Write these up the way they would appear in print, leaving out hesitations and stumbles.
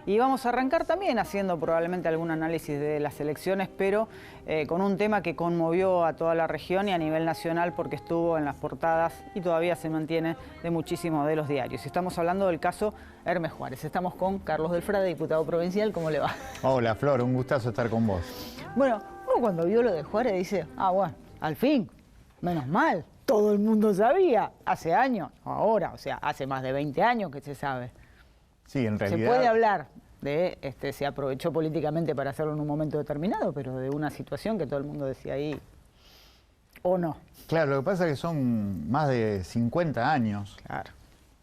Y vamos a arrancar también haciendo probablemente algún análisis de las elecciones, pero con un tema que conmovió a toda la región y a nivel nacional porque estuvo en las portadas y todavía se mantiene de muchísimos de los diarios. Estamos hablando del caso Hermes Juárez. Estamos con Carlos Delfrade, diputado provincial. ¿Cómo le va? Hola, Flor, un gustazo estar con vos. Bueno, uno cuando vio lo de Juárez dice, bueno, al fin, menos mal, todo el mundo sabía, hace años, ahora, o sea, hace más de 20 años que se sabe. Sí, en realidad... Se puede hablar de, se aprovechó políticamente para hacerlo en un momento determinado, pero de una situación que todo el mundo decía ahí, ¿o no? Claro, lo que pasa es que son más de 50 años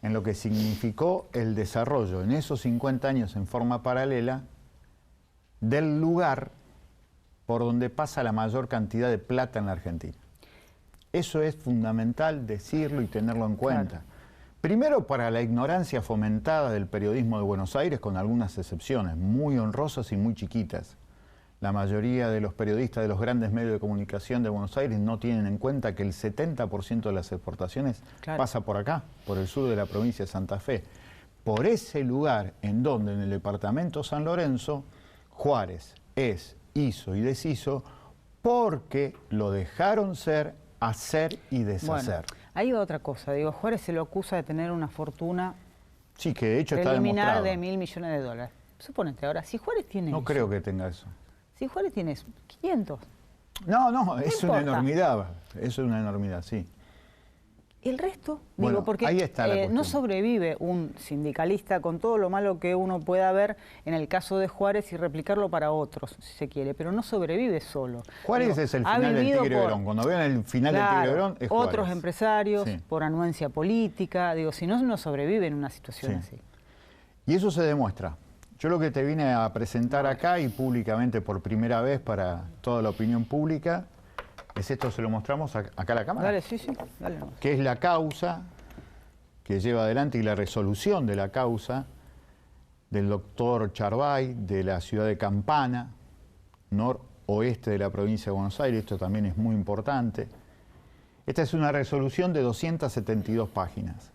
en lo que significó el desarrollo, en esos 50 años en forma paralela, del lugar por donde pasa la mayor cantidad de plata en la Argentina. Eso es fundamental decirlo y tenerlo en cuenta. Claro. Primero, para la ignorancia fomentada del periodismo de Buenos Aires, con algunas excepciones, muy honrosas y muy chiquitas. La mayoría de los periodistas de los grandes medios de comunicación de Buenos Aires no tienen en cuenta que el 70% de las exportaciones pasa por acá, por el sur de la provincia de Santa Fe. Por ese lugar en donde, en el departamento San Lorenzo, Juárez hizo y deshizo porque lo dejaron ser, hacer y deshacer. Bueno, ahí va otra cosa. Digo, Juárez se lo acusa de tener una fortuna sí, que de hecho está demostrado. De $1.000 millones. Suponete, ahora, si Juárez tiene No eso, creo que tenga eso. Si Juárez tiene eso, 500. No, es una enormidad. Es una enormidad, sí. El resto, bueno, digo, porque ahí está la no sobrevive un sindicalista con todo lo malo que uno pueda ver en el caso de Juárez y replicarlo para otros, si se quiere, pero no sobrevive solo. Juárez es el final del Tigre Verón. Cuando vean el final del Tigre Verón, es Juárez. Otros empresarios, por anuencia política, digo, si no, no sobrevive en una situación así. Y eso se demuestra. Yo lo que te vine a presentar acá y públicamente por primera vez para toda la opinión pública es esto, se lo mostramos acá a la cámara. Dale, sí, dale. Que es la causa que lleva adelante y la resolución de la causa del doctor Charbay de la ciudad de Campana, noroeste de la provincia de Buenos Aires. Esto también es muy importante. Esta es una resolución de 272 páginas.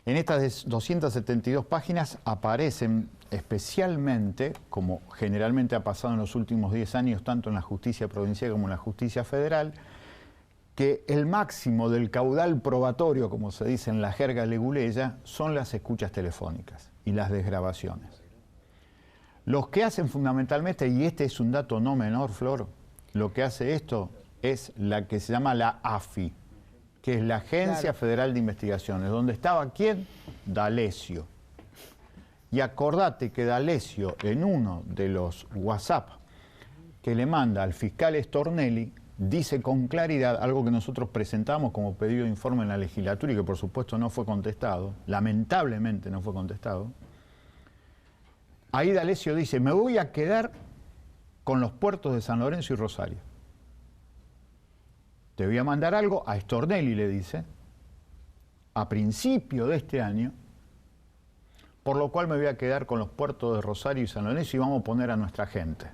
En estas 272 páginas aparecen especialmente, como generalmente ha pasado en los últimos 10 años, tanto en la justicia provincial como en la justicia federal, que el máximo del caudal probatorio, como se dice en la jerga leguleya, son las escuchas telefónicas y las desgrabaciones. Los que hacen fundamentalmente, y este es un dato no menor, Flor, lo que hace esto es la que se llama la AFI, que es la Agencia Federal de Investigaciones, donde estaba ¿quién? D'Alessio. Y acordate que D'Alessio, en uno de los WhatsApp que le manda al fiscal Stornelli, dice con claridad algo que nosotros presentamos como pedido de informe en la legislatura y que por supuesto no fue contestado, lamentablemente no fue contestado. Ahí D'Alessio dice, me voy a quedar con los puertos de San Lorenzo y Rosario. Te voy a mandar algo, a Stornelli le dice, a principio de este año, por lo cual me voy a quedar con los puertos de Rosario y San Lorenzo y vamos a poner a nuestra gente.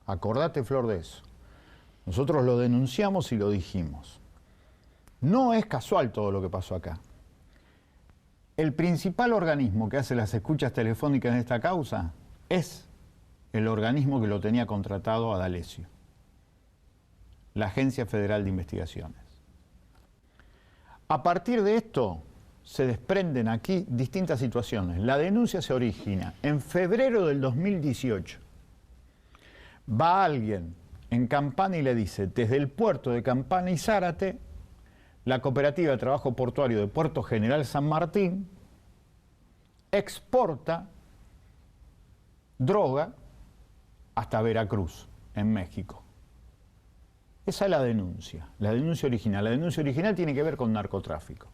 Acordate, Flor, de eso. Nosotros lo denunciamos y lo dijimos. No es casual todo lo que pasó acá. El principal organismo que hace las escuchas telefónicas en esta causa es el organismo que lo tenía contratado a D'Alessio, la Agencia Federal de Investigaciones. A partir de esto se desprenden aquí distintas situaciones. La denuncia se origina en febrero del 2018. Va alguien en Campana y le dice, desde el puerto de Campana y Zárate, la Cooperativa de Trabajo Portuario de Puerto General San Martín exporta droga hasta Veracruz, en México. Esa es la denuncia original. La denuncia original tiene que ver con narcotráfico.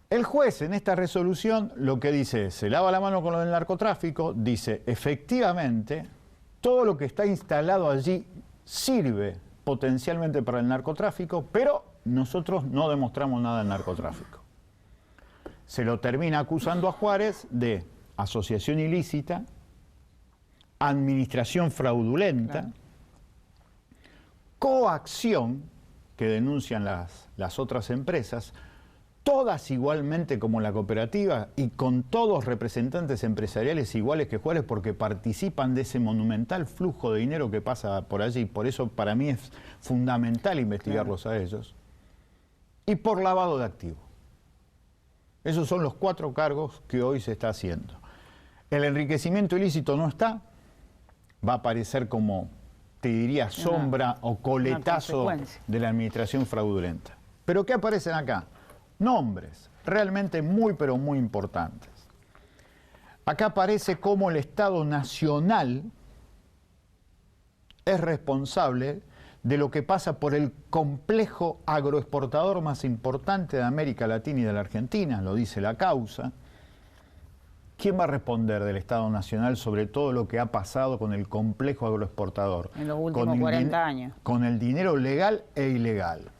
El juez en esta resolución lo que dice es, se lava la mano con lo del narcotráfico, dice, efectivamente, todo lo que está instalado allí sirve potencialmente para el narcotráfico, pero nosotros no demostramos nada del narcotráfico. Se lo termina acusando a Juárez de asociación ilícita, administración fraudulenta, coacción, que denuncian las otras empresas, todas igualmente como la cooperativa y con todos representantes empresariales iguales que Juárez, porque participan de ese monumental flujo de dinero que pasa por allí. Por eso para mí es fundamental investigarlos a ellos. Y por lavado de activos. Esos son los 4 cargos que hoy se está haciendo. El enriquecimiento ilícito no está, va a aparecer como, te diría, sombra o coletazo de la administración fraudulenta. ¿Pero qué aparecen acá? Nombres, realmente muy pero muy importantes. Acá aparece cómo el Estado Nacional es responsable de lo que pasa por el complejo agroexportador más importante de América Latina y de la Argentina, lo dice la causa. ¿Quién va a responder del Estado Nacional sobre todo lo que ha pasado con el complejo agroexportador? En los últimos 40 años. Con el dinero legal e ilegal.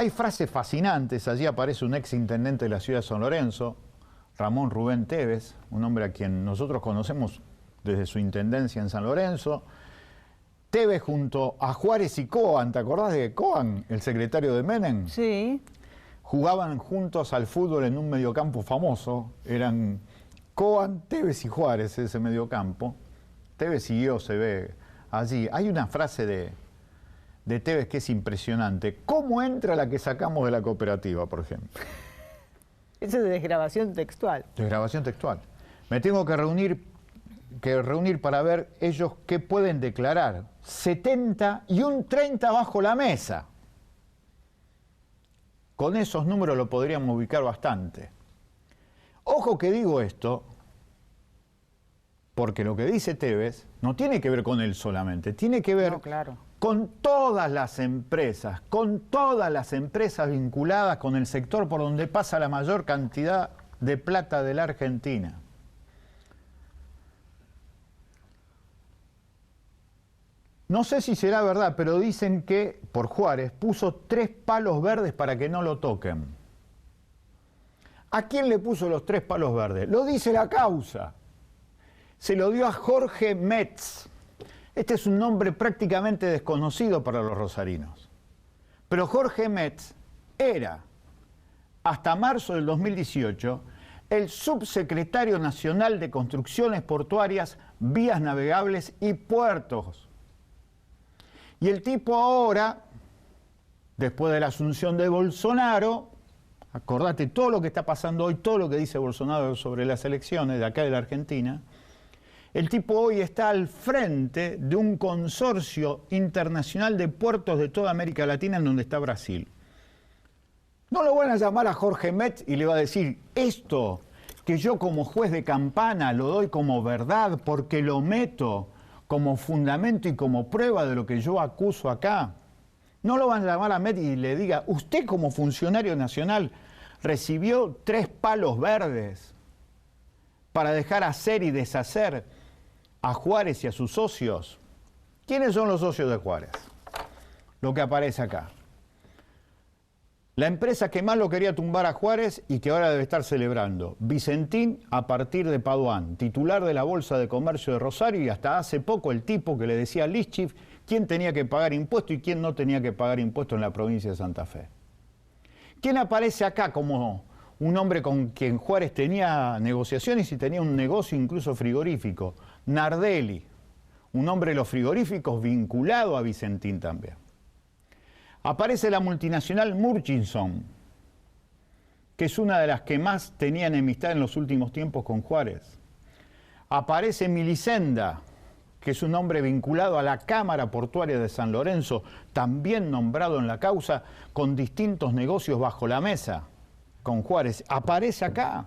Hay frases fascinantes, allí aparece un ex intendente de la ciudad de San Lorenzo, Ramón Rubén Tevez, un hombre a quien nosotros conocemos desde su intendencia en San Lorenzo. Tevez junto a Juárez y Coan, ¿te acordás de Coan, el secretario de Menem? Sí. Jugaban juntos al fútbol en un mediocampo famoso, eran Coan, Tevez y Juárez ese mediocampo. Tevez siguió, se ve allí. Hay una frase de Tevez que es impresionante. ¿Cómo entra la que sacamos de la cooperativa, por ejemplo? Eso es de desgrabación textual. Desgrabación textual. Me tengo que reunir para ver ellos qué pueden declarar. 70 y un 30 bajo la mesa. Con esos números lo podríamos ubicar bastante. Ojo que digo esto, porque lo que dice Tevez no tiene que ver con él solamente, tiene que ver con todas las empresas vinculadas con el sector por donde pasa la mayor cantidad de plata de la Argentina. No sé si será verdad, pero dicen que por Juárez puso 3 palos verdes para que no lo toquen. ¿A quién le puso los 3 palos verdes? Lo dice la causa. Se lo dio a Jorge Metz. Este es un nombre prácticamente desconocido para los rosarinos. Pero Jorge Metz era, hasta marzo del 2018, el subsecretario nacional de Construcciones Portuarias, Vías Navegables y Puertos. Y el tipo ahora, después de la asunción de Bolsonaro, acordate todo lo que está pasando hoy, todo lo que dice Bolsonaro sobre las elecciones de acá de la Argentina, el tipo hoy está al frente de un consorcio internacional de puertos de toda América Latina en donde está Brasil. No lo van a llamar a Jorge Metz y le va a decir, esto que yo como juez de campana lo doy como verdad porque lo meto como fundamento y como prueba de lo que yo acuso acá. No lo van a llamar a Metz y le diga, usted como funcionario nacional recibió 3 palos verdes para dejar hacer y deshacer a Juárez y a sus socios. ¿Quiénes son los socios de Juárez? Lo que aparece acá. La empresa que más lo quería tumbar a Juárez y que ahora debe estar celebrando. Vicentín a partir de Paduán, titular de la Bolsa de Comercio de Rosario y hasta hace poco el tipo que le decía a Lischif quién tenía que pagar impuestos y quién no tenía que pagar impuestos en la provincia de Santa Fe. ¿Quién aparece acá como un hombre con quien Juárez tenía negociaciones y tenía un negocio incluso frigorífico? Nardelli, un hombre de los frigoríficos vinculado a Vicentín también. Aparece la multinacional Murchison, que es una de las que más tenía enemistad en los últimos tiempos con Juárez. Aparece Milicenda, que es un hombre vinculado a la Cámara Portuaria de San Lorenzo, también nombrado en la causa, con distintos negocios bajo la mesa con Juárez. Aparece acá.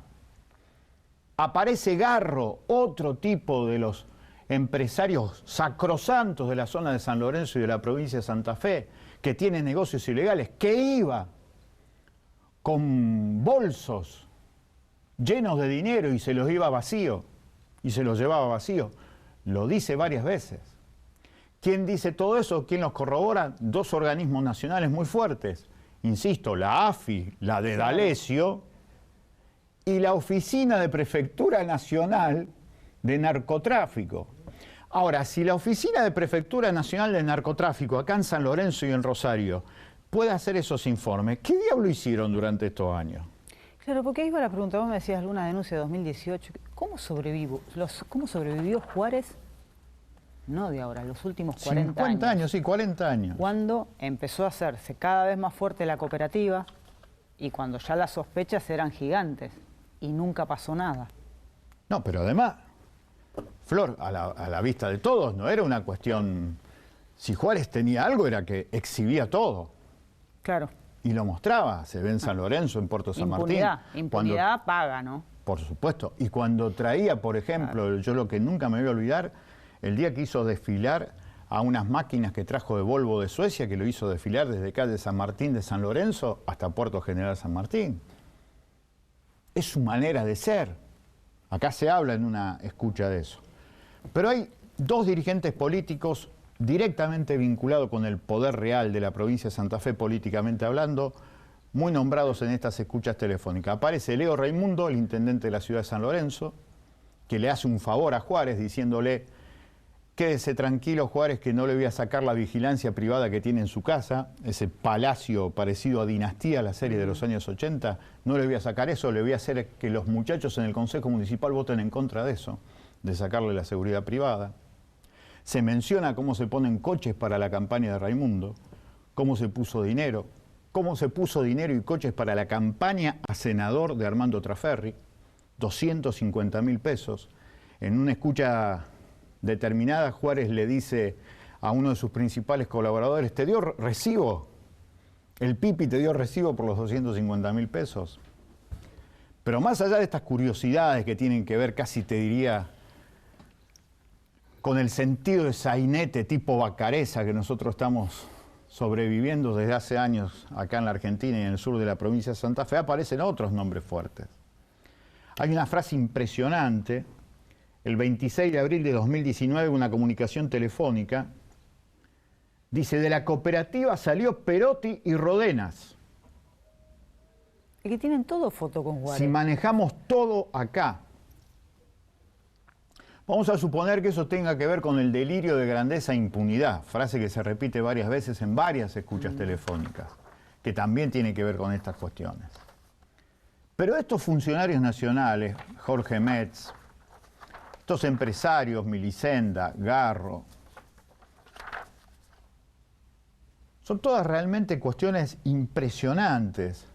Aparece Garro, otro tipo de los empresarios sacrosantos de la zona de San Lorenzo y de la provincia de Santa Fe, que tiene negocios ilegales, que iba con bolsos llenos de dinero y se los iba vacío, y se los llevaba vacío. Lo dice varias veces. ¿Quién dice todo eso? ¿Quién los corrobora? 2 organismos nacionales muy fuertes. Insisto, la AFI, la de D'Alessio, y la Oficina de Prefectura Nacional de Narcotráfico. Ahora, si la Oficina de Prefectura Nacional de Narcotráfico, acá en San Lorenzo y en Rosario, pueda hacer esos informes. ¿Qué diablo hicieron durante estos años? Claro, porque ahí va la pregunta. Vos me decías alguna denuncia de 2018. ¿Cómo sobrevivió Juárez? No de ahora, los últimos 40 50 años, sí, 40 años. Cuando empezó a hacerse cada vez más fuerte la cooperativa y cuando ya las sospechas eran gigantes y nunca pasó nada. No, pero además, Flor, a la vista de todos, no era una cuestión... Si Juárez tenía algo era que exhibía todo. Claro. Y lo mostraba, se ve en San Lorenzo, en Puerto San Martín. Impunidad paga, ¿no? Por supuesto. Y cuando traía, por ejemplo, claro, yo lo que nunca me voy a olvidar, el día que hizo desfilar a unas máquinas que trajo de Volvo de Suecia, que lo hizo desfilar desde calle San Martín de San Lorenzo hasta Puerto General San Martín. Es su manera de ser. Acá se habla en una escucha de eso. Pero hay dos dirigentes políticos directamente vinculados con el poder real de la provincia de Santa Fe, políticamente hablando, muy nombrados en estas escuchas telefónicas. Aparece Leo Raimundo, el intendente de la ciudad de San Lorenzo, que le hace un favor a Juárez diciéndole: quédese tranquilo, Juárez, que no le voy a sacar la vigilancia privada que tiene en su casa, ese palacio parecido a Dinastía, la serie de los años 80, no le voy a sacar eso, le voy a hacer que los muchachos en el Consejo Municipal voten en contra de eso, de sacarle la seguridad privada. Se menciona cómo se ponen coches para la campaña de Raimundo, cómo se puso dinero y coches para la campaña a senador de Armando Traferri, 250.000 pesos. En una escucha determinada, Juárez le dice a uno de sus principales colaboradores: ¿te dio recibo? ¿El Pipi te dio recibo por los 250.000 pesos? Pero más allá de estas curiosidades que tienen que ver, casi te diría, con el sentido de sainete tipo Vacareza que nosotros estamos sobreviviendo desde hace años acá en la Argentina y en el sur de la provincia de Santa Fe, aparecen otros nombres fuertes. Hay una frase impresionante, el 26 de abril de 2019, una comunicación telefónica, dice: de la cooperativa salió Perotti y Rodenas. Es que tienen todo foto con Juárez. Si manejamos todo acá. Vamos a suponer que eso tenga que ver con el delirio de grandeza e impunidad, frase que se repite varias veces en varias escuchas telefónicas, que también tiene que ver con estas cuestiones. Pero estos funcionarios nacionales, Jorge Metz, estos empresarios, Milicenda, Garro, son todas realmente cuestiones impresionantes.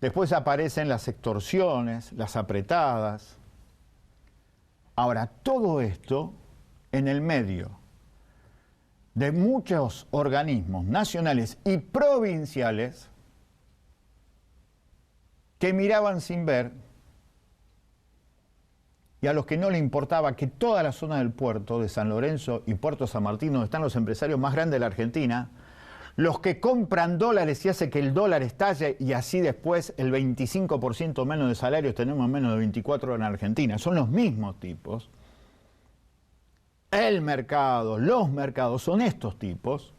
Después aparecen las extorsiones, las apretadas. Ahora, todo esto en el medio de muchos organismos nacionales y provinciales que miraban sin ver y a los que no le importaba que toda la zona del puerto de San Lorenzo y Puerto San Martín, donde están los empresarios más grandes de la Argentina, los que compran dólares y hace que el dólar estalle y así después el 25% menos de salarios tenemos menos de 24 horas en Argentina. Son los mismos tipos. El mercado, los mercados son estos tipos.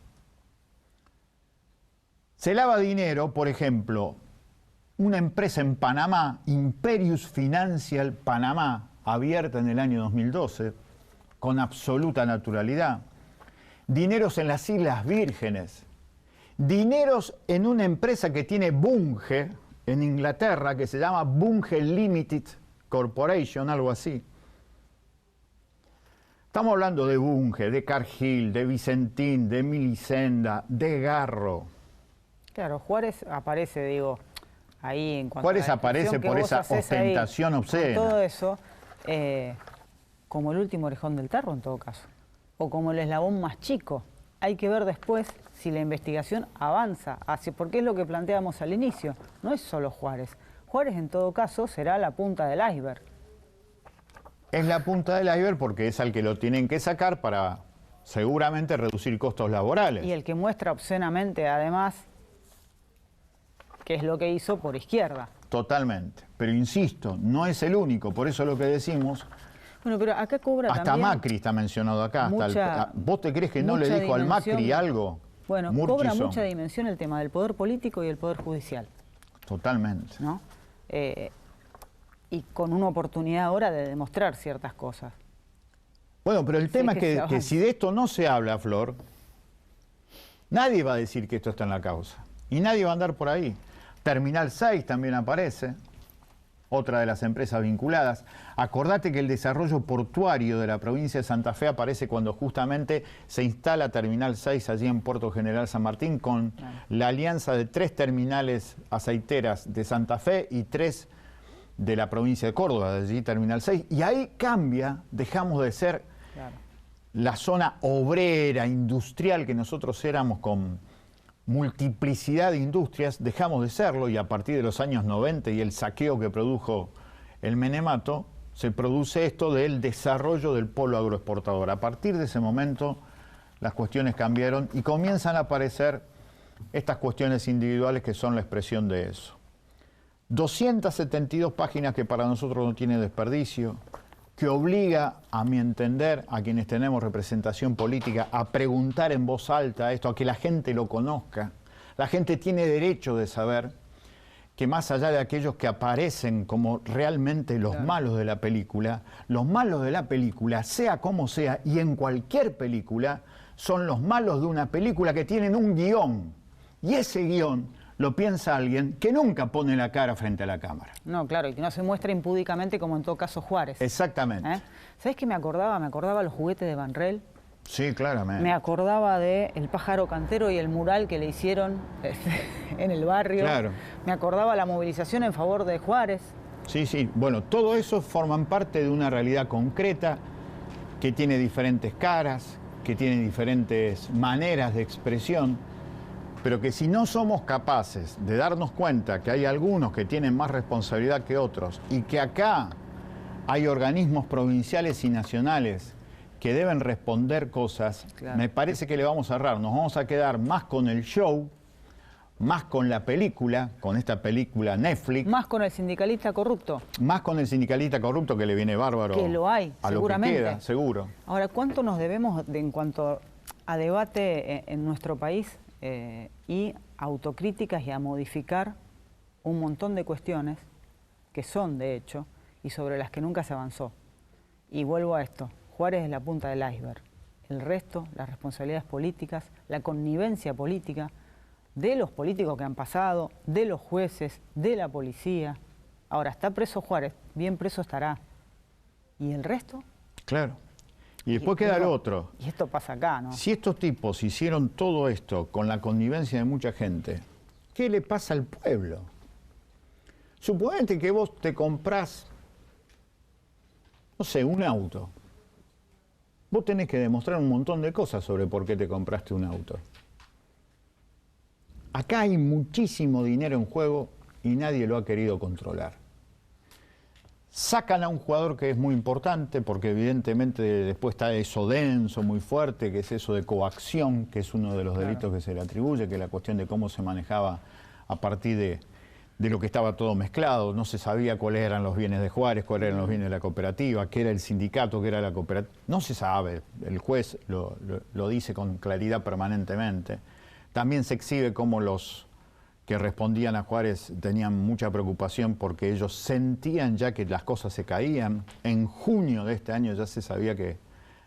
Se lava dinero, por ejemplo, una empresa en Panamá, Imperius Financial Panamá, abierta en el año 2012, con absoluta naturalidad. Dineros en las Islas Vírgenes. Dineros en una empresa que tiene Bunge en Inglaterra, que se llama Bunge Limited Corporation, algo así. Estamos hablando de Bunge, de Cargill, de Vicentín, de Milicenda, de Garro. Claro, Juárez aparece, digo, ahí en cuanto Juárez a la aparece por esa ostentación obscena. Todo eso, como el último orejón del tarro en todo caso, o como el eslabón más chico. Hay que ver después si la investigación avanza, porque es lo que planteamos al inicio, no es solo Juárez. Juárez en todo caso será la punta del iceberg. Es la punta del iceberg porque es al que lo tienen que sacar para seguramente reducir costos laborales. Y el que muestra obscenamente además qué es lo que hizo por izquierda. Totalmente, pero insisto, no es el único, por eso es lo que decimos. Bueno, pero acá cobra hasta también... Macri está mencionado acá. ¿Vos te crees que no le dijo al Macri algo? Bueno, Murchison. Cobra mucha dimensión el tema del poder político y el poder judicial. Totalmente. ¿No? Y con una oportunidad ahora de demostrar ciertas cosas. Bueno, pero el tema es que si de esto no se habla, Flor, Nadie va a decir que esto está en la causa. Y nadie va a andar por ahí. Terminal 6 también aparece, otra de las empresas vinculadas. Acordate que el desarrollo portuario de la provincia de Santa Fe aparece cuando justamente se instala Terminal 6 allí en Puerto General San Martín, con la alianza de 3 terminales aceiteras de Santa Fe y 3 de la provincia de Córdoba, de allí Terminal 6. Y ahí cambia, dejamos de ser la zona obrera, industrial que nosotros éramos con multiplicidad de industrias, dejamos de serlo, y a partir de los años 90 y el saqueo que produjo el menemato, se produce esto del desarrollo del polo agroexportador. A partir de ese momento las cuestiones cambiaron y comienzan a aparecer estas cuestiones individuales que son la expresión de eso. 272 páginas que para nosotros no tiene desperdicio, que obliga, a mi entender, a quienes tenemos representación política, a preguntar en voz alta esto, a que la gente lo conozca. La gente tiene derecho de saber que más allá de aquellos que aparecen como realmente los malos de la película, los malos de la película, sea como sea, y en cualquier película, son los malos de una película que tienen un guión. Y ese guión lo piensa alguien que nunca pone la cara frente a la cámara. No, claro, y que no se muestra impúdicamente como en todo caso Juárez. Exactamente. ¿Sabés qué me acordaba? Me acordaba los juguetes de Banrel. Sí, claramente. Me acordaba de El pájaro cantero y el mural que le hicieron en el barrio. Claro. Me acordaba la movilización en favor de Juárez. Sí, sí. Bueno, todo eso forman parte de una realidad concreta que tiene diferentes caras, que tiene diferentes maneras de expresión, pero que si no somos capaces de darnos cuenta que hay algunos que tienen más responsabilidad que otros y que acá hay organismos provinciales y nacionales que deben responder cosas, me parece que le vamos a errar. Nos vamos a quedar más con el show, más con la película, con esta película Netflix. Más con el sindicalista corrupto. Más con el sindicalista corrupto, que le viene bárbaro. Que lo hay, a seguramente. Lo que queda, seguro. Ahora, ¿cuánto nos debemos en cuanto a debate en nuestro país y autocríticas y a modificar un montón de cuestiones que son de hecho y sobre las que nunca se avanzó? Y vuelvo a esto, Juárez es la punta del iceberg. El resto, las responsabilidades políticas, la connivencia política de los políticos que han pasado, de los jueces, de la policía. Ahora, está preso Juárez, bien preso estará. ¿Y el resto? Claro. Y después queda lo otro. Y esto pasa acá, ¿no? Si estos tipos hicieron todo esto con la connivencia de mucha gente, ¿qué le pasa al pueblo? Suponete que vos te comprás, no sé, un auto. Vos tenés que demostrar un montón de cosas sobre por qué te compraste un auto. Acá hay muchísimo dinero en juego y nadie lo ha querido controlar. Sacan a un jugador que es muy importante porque evidentemente después está eso denso, muy fuerte, que es eso de coacción, que es uno de los delitos que se le atribuye, que es la cuestión de cómo se manejaba a partir de lo que estaba todo mezclado. No se sabía cuáles eran los bienes de Juárez, cuáles eran los bienes de la cooperativa, qué era el sindicato, qué era la cooperativa. No se sabe, el juez lo dice con claridad permanentemente. También se exhibe cómo los que respondían a Juárez tenían mucha preocupación porque ellos sentían ya que las cosas se caían. En junio de este año ya se sabía que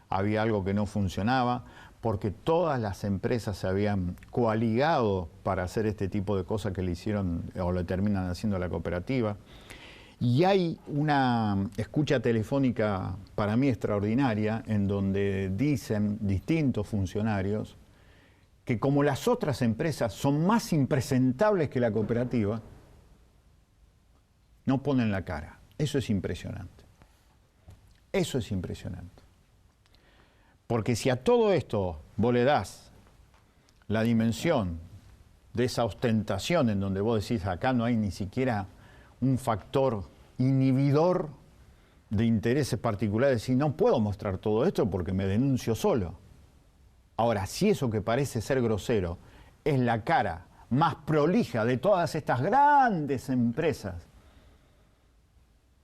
había algo que no funcionaba, porque todas las empresas se habían coaligado para hacer este tipo de cosas que le hicieron o le terminan haciendo a la cooperativa. Y hay una escucha telefónica para mí extraordinaria en donde dicen distintos funcionarios que como las otras empresas son más impresentables que la cooperativa, no ponen la cara. Eso es impresionante. Eso es impresionante. Porque si a todo esto vos le das la dimensión de esa ostentación en donde vos decís acá no hay ni siquiera un factor inhibidor de intereses particulares, y no puedo mostrar todo esto porque me denuncio solo. Ahora, si eso que parece ser grosero es la cara más prolija de todas estas grandes empresas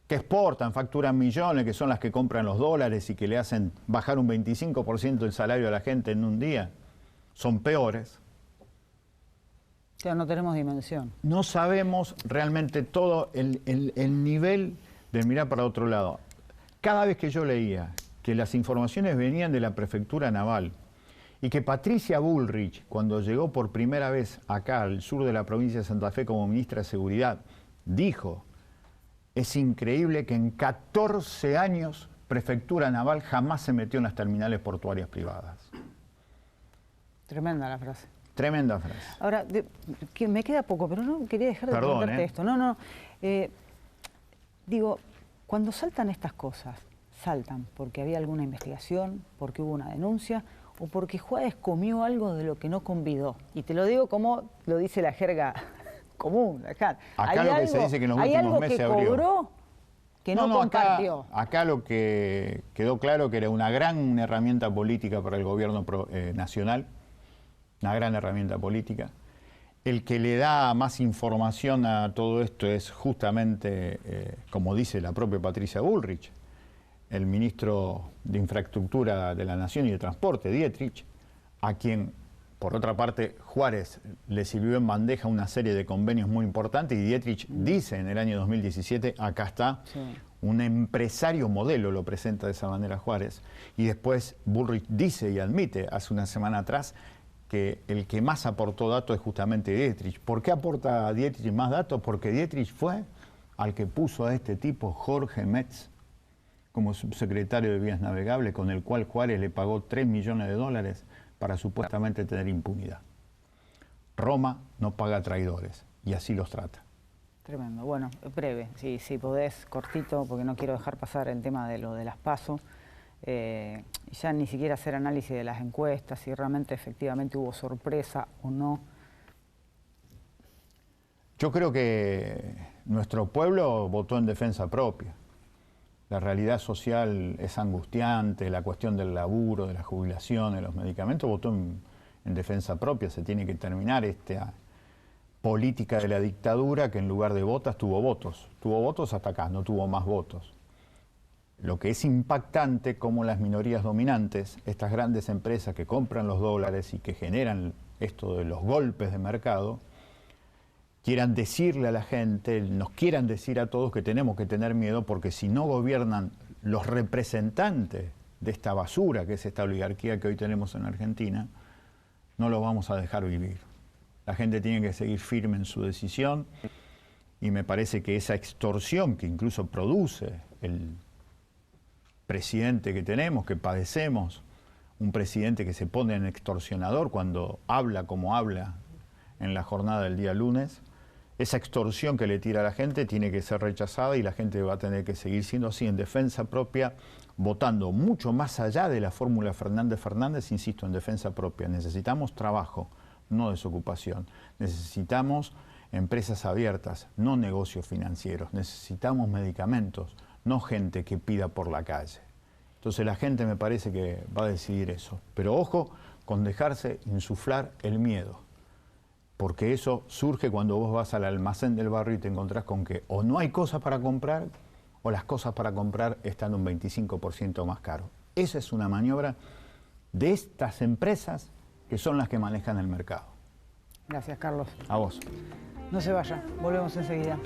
que exportan, facturan millones, que son las que compran los dólares y que le hacen bajar un 25% el salario a la gente en un día, son peores. Pero no tenemos dimensión. No sabemos realmente todo el nivel de mirar para otro lado. Cada vez que yo leía que las informaciones venían de la prefectura naval Y que Patricia Bullrich, cuando llegó por primera vez acá al sur de la provincia de Santa Fe como ministra de Seguridad, dijo: es increíble que en 14 años Prefectura Naval jamás se metió en las terminales portuarias privadas. Tremenda la frase. Tremenda frase. Ahora, que me queda poco, pero no quería dejar de preguntarte esto. No. Digo, cuando saltan estas cosas, ¿saltan porque había alguna investigación, porque hubo una denuncia o porque Juárez comió algo de lo que no convidó? Y te lo digo como lo dice la jerga común. Acá lo que se dice que en los últimos meses abrió. ¿Hay algo que cobró que no compartió? Acá lo que quedó claro que era una gran herramienta política para el gobierno nacional, una gran herramienta política. El que le da más información a todo esto es justamente, como dice la propia Patricia Bullrich, el ministro de Infraestructura de la Nación y de Transporte, Dietrich, a quien, por otra parte, Juárez le sirvió en bandeja una serie de convenios muy importantes, y Dietrich dice en el año 2017, acá está, un empresario modelo, lo presenta de esa manera Juárez, y después Bullrich dice y admite, hace una semana atrás, que el que más aportó datos es justamente Dietrich. ¿Por qué aporta Dietrich más datos? Porque Dietrich fue al que puso a este tipo, Jorge Metz, como subsecretario de Vías Navegables, con el cual Juárez le pagó $3 millones para supuestamente tener impunidad. Roma no paga traidores, y así los trata. Tremendo. Bueno, breve, si podés, cortito, porque no quiero dejar pasar el tema de lo de las PASO. Ya ni siquiera hacer análisis de las encuestas, si realmente efectivamente hubo sorpresa o no. Yo creo que nuestro pueblo votó en defensa propia. La realidad social es angustiante, la cuestión del laburo, de la jubilación, de los medicamentos, votó en defensa propia. Se tiene que terminar esta política de la dictadura que en lugar de votos tuvo votos. Tuvo votos hasta acá, no tuvo más votos. Lo que es impactante, como las minorías dominantes, estas grandes empresas que compran los dólares y que generan esto de los golpes de mercado, quieran decirle a la gente, nos quieran decir a todos que tenemos que tener miedo porque si no gobiernan los representantes de esta basura que es esta oligarquía que hoy tenemos en Argentina, no lo vamos a dejar vivir. La gente tiene que seguir firme en su decisión y me parece que esa extorsión que incluso produce el presidente que tenemos, que padecemos, un presidente que se pone en extorsionador cuando habla como habla en la jornada del día lunes, esa extorsión que le tira a la gente tiene que ser rechazada y la gente va a tener que seguir siendo así en defensa propia, votando mucho más allá de la fórmula Fernández, insisto, en defensa propia. Necesitamos trabajo, no desocupación. Necesitamos empresas abiertas, no negocios financieros. Necesitamos medicamentos, no gente que pida por la calle. Entonces la gente me parece que va a decidir eso. Pero ojo con dejarse insuflar el miedo, porque eso surge cuando vos vas al almacén del barrio y te encontrás con que o no hay cosas para comprar o las cosas para comprar están un 25% más caro. Esa es una maniobra de estas empresas que son las que manejan el mercado. Gracias, Carlos. A vos. No se vaya, volvemos enseguida.